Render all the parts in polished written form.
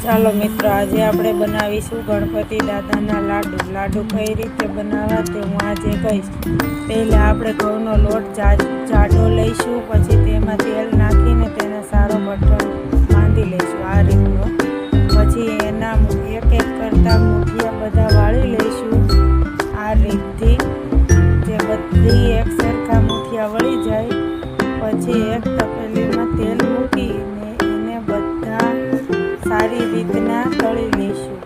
ચાલો મિત્રો, આજે આપણે બનાવીશું ગણપતિ દાદાના લાડુ કઈ રીતે બનાવવા તે હું આજે કહીશ। પહેલાં આપણે ઘઉંનો લોટ જાડો લઈશું, પછી તેમાં તેલ નાખીને તેને સારો બટન બાંધી લઈશું આ રીતનો। પછી એના એક એક કરતાં મુઠિયા બધા વાળી લઈશું આ રીતથી, જે બધી એક સરખા મુઠિયા વળી જાય પછી એક તપેલીમાં તેલ મૂકીને એને બધા સારી રીતના તળી લઈશું।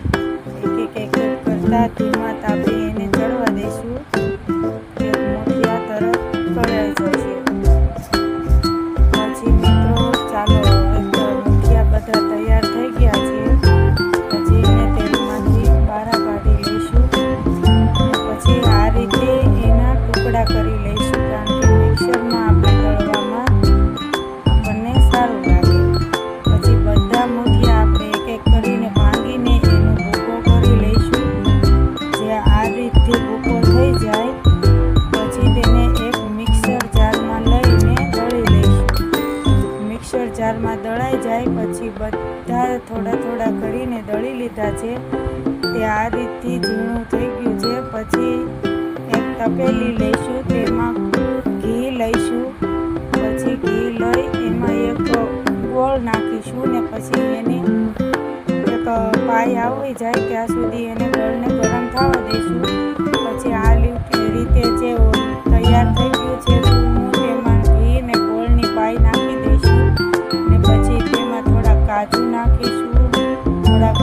એક કરતાં ધીમા તાપે એને ચડવા દઈશું, એક મુઠિયા તરત તળાઈ જશે। પછી મિત્રો ચાલો, મુઠિયા બધા તૈયાર થઈ ગયા છે। પછી એને તેલમાંથી બહાર કાઢી લઈશું, પછી આ રીતે એના ટુકડા કરી લઈશું, કારણ કે મિક્સરમાં આપણે તળવામાં આપણને સારું લાગે। પછી બધા મુઠિયા આપણે એક એક કરીને ભાંગીને એનો ભૂકો કરી લઈશું। જે આ રીતે ભૂકો થઈ જાય પછી તેને એક મિક્સર જારમાં લઈને દળી લઈશું। મિક્સર જારમાં દળાઈ જાય પછી બધા થોડા થોડા કરીને દળી લીધા છે, તે આ રીતથી ઝીણું થઈ ગયું છે। પછી એક તપેલી લઈશું, તેમાં ઘી લઈશું, પછી ઘી લઈ એમાં એક ગોળ નાખીશું ને પછી એને એક પાય આવી જાય ત્યાં સુધી એને ગોળને ગરમ થવા દઈશું। પછી આ રીતે જે તૈયાર થઈ ગયું છે તેમાં ઘી ને ગોળની પાય નાખી દઈશું ને પછી તેમાં થોડા કાજુ નાખીશું, થોડાક